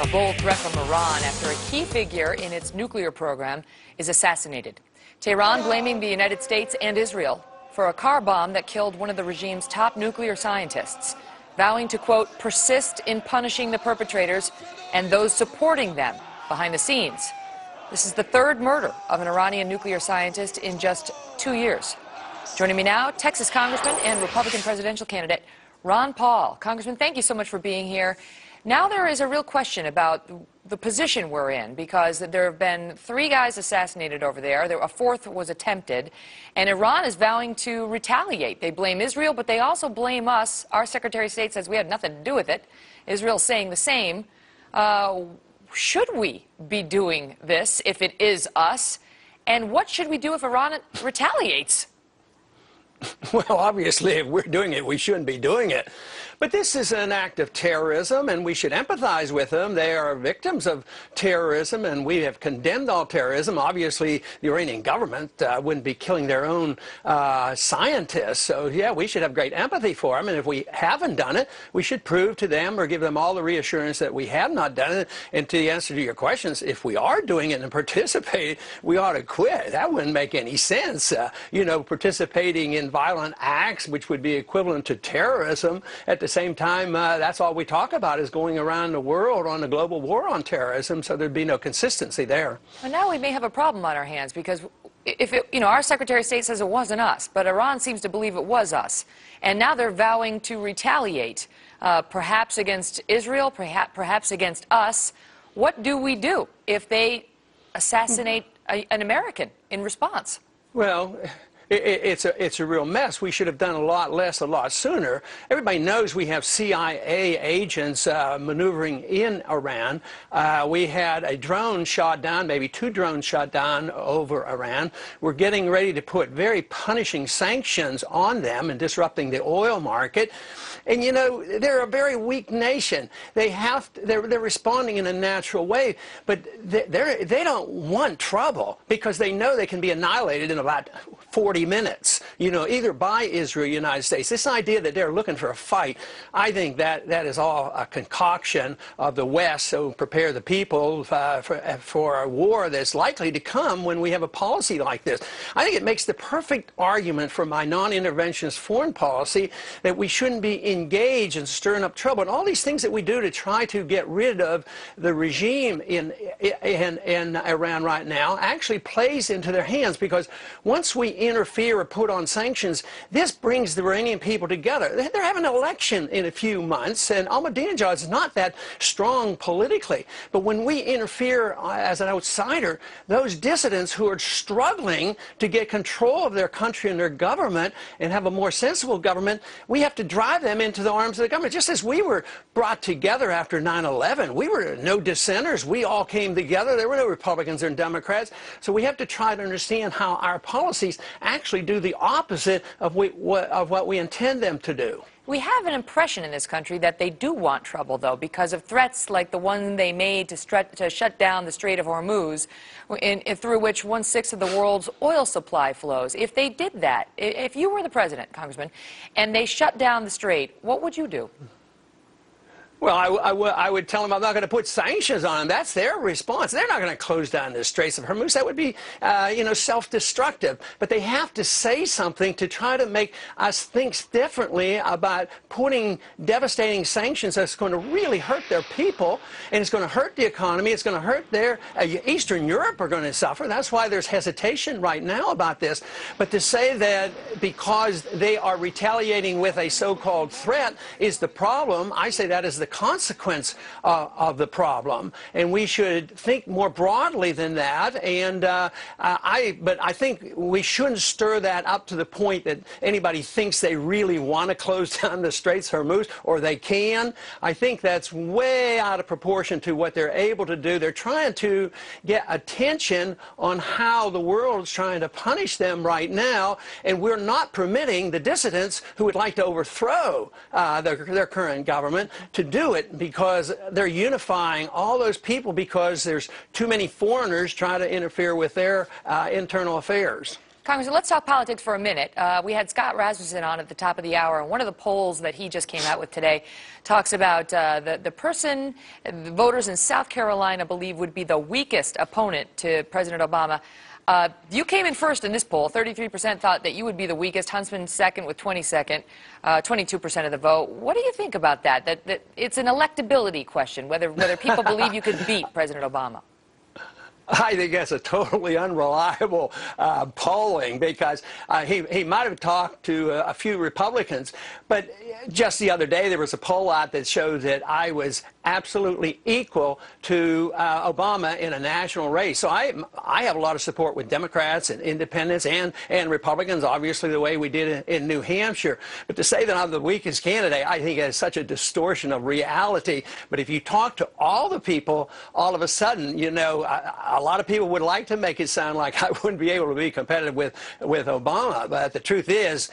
A bold threat from Iran after a key figure in its nuclear program is assassinated. Tehran blaming the United States and Israel for a car bomb that killed one of the regime's top nuclear scientists, vowing to, quote, persist in punishing the perpetrators and those supporting them behind the scenes. This is the third murder of an Iranian nuclear scientist in just 2 years. Joining me now, Texas Congressman and Republican presidential candidate Ron Paul. Congressman, thank you so much for being here. Now there is a real question about the position we're in, because there have been 3 guys assassinated over there. A 4th was attempted, and Iran is vowing to retaliate. They blame Israel, but they also blame us. Our Secretary of State says we had nothing to do with it. Israel's saying the same. Should we be doing this if it is us? And what should we do if Iran retaliates? Well, obviously, if we're doing it, we shouldn't be doing it. But this is an act of terrorism, and we should empathize with them. They are victims of terrorism, and we have condemned all terrorism. Obviously, the Iranian government wouldn't be killing their own scientists. So, yeah, we should have great empathy for them. And if we haven't done it, we should prove to them or give them all the reassurance that we have not done it. And to the answer to your questions, if we are doing it and participating, we ought to quit. That wouldn't make any sense. Participating in violent acts, which would be equivalent to terrorism, at the same time, that's all we talk about is going around the world on a global war on terrorism, so there'd be no consistency there. Well, now we may have a problem on our hands, because if our Secretary of State says it wasn't us, but Iran seems to believe it was us, and now they're vowing to retaliate, perhaps against Israel, perhaps against us. What do we do if they assassinate an American in response? Well, it's a real mess. We should have done a lot less, a lot sooner. Everybody knows we have CIA agents maneuvering in Iran. We had a drone shot down, maybe 2 drones shot down over Iran. We're getting ready to put very punishing sanctions on them and disrupting the oil market. And, they're a very weak nation. They're responding in a natural way, but they don't want trouble because they know they can be annihilated in about 40 minutes, either by Israel or the United States. This idea that they're looking for a fight, I think that is all a concoction of the West, so prepare the people for a war that's likely to come when we have a policy like this. I think it makes the perfect argument for my non-interventionist foreign policy that we shouldn't be engaged in stirring up trouble. And all these things that we do to try to get rid of the regime in Iran right now actually plays into their hands, because once we interfere or put on sanctions, this brings the Iranian people together. They're having an election in a few months, and Ahmadinejad is not that strong politically. But when we interfere as an outsider, those dissidents who are struggling to get control of their country and their government and have a more sensible government, we have to drive them into the arms of the government. Just as we were brought together after 9/11, we were no dissenters. We all came together. There were no Republicans and Democrats. So we have to try to understand how our policies actually do the opposite of what we intend them to do. We have an impression in this country that they do want trouble, though, because of threats like the one they made to shut down the Strait of Hormuz, through which 1/6 of the world's oil supply flows. If they did that, if you were the president, Congressman, and they shut down the strait, what would you do? Well, I would tell them I'm not going to put sanctions on them. That's their response. They're not going to close down the Straits of Hormuz. That would be, self-destructive. But they have to say something to try to make us think differently about putting devastating sanctions that's going to really hurt their people, and it's going to hurt the economy. It's going to hurt their Eastern Europe are going to suffer. That's why there's hesitation right now about this. But to say that because they are retaliating with a so-called threat is the problem, I say that is the consequence of the problem, and we should think more broadly than that. And but I think we shouldn't stir that up to the point that anybody thinks they really want to close down the Straits of Hormuz, or they can. I think that's way out of proportion to what they're able to do. They're trying to get attention on how the world is trying to punish them right now, and we're not permitting the dissidents who would like to overthrow their current government to do it, because they're unifying all those people because there's too many foreigners trying to interfere with their internal affairs. Congressman, let's talk politics for a minute. We had Scott Rasmussen on at the top of the hour, and one of the polls that he just came out with today talks about the person the voters in South Carolina believe would be the weakest opponent to President Obama. You came in first in this poll. 33% thought that you would be the weakest. Huntsman second with 22% of the vote. What do you think about that? That it's an electability question, whether people believe you could beat President Obama. I think that's a totally unreliable polling, because he might have talked to a few Republicans, but just the other day there was a poll out that showed that I was absolutely equal to Obama in a national race. So I have a lot of support with Democrats and independents and Republicans, obviously the way we did in New Hampshire. But to say that I'm the weakest candidate, I think is such a distortion of reality. But if you talk to all the people, all of a sudden, you know, a lot of people would like to make it sound like I wouldn't be able to be competitive with Obama. But the truth is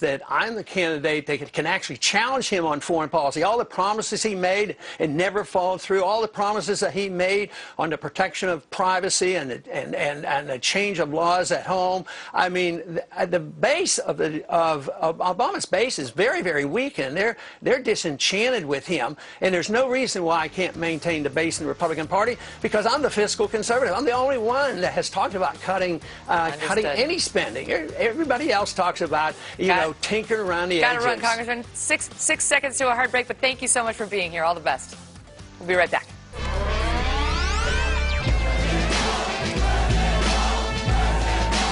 that I'm the candidate that can actually challenge him on foreign policy. All the promises he made and never followed through, all the promises that he made on the protection of privacy and the change of laws at home. I mean, the base of Obama's base is very, very weak, and they're disenchanted with him. And there's no reason why I can't maintain the base in the Republican Party, because I'm the fiscal conservative. I'm the only one that has talked about cutting any spending. Everybody else talks about, you know, tinkering around the edges. Got to run, Congressman. Six seconds to a hard break, but thank you so much for being here. All the best. We'll be right back.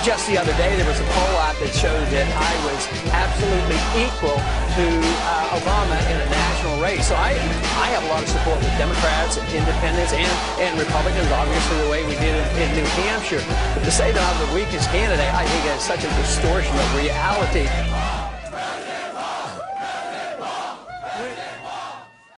Just the other day, there was a poll out that showed that I was absolutely equal to Obama in a national race. So I have a lot of support with Democrats and independents and Republicans, obviously the way we did in New Hampshire. But to say that I'm the weakest candidate, I think that's such a distortion of reality.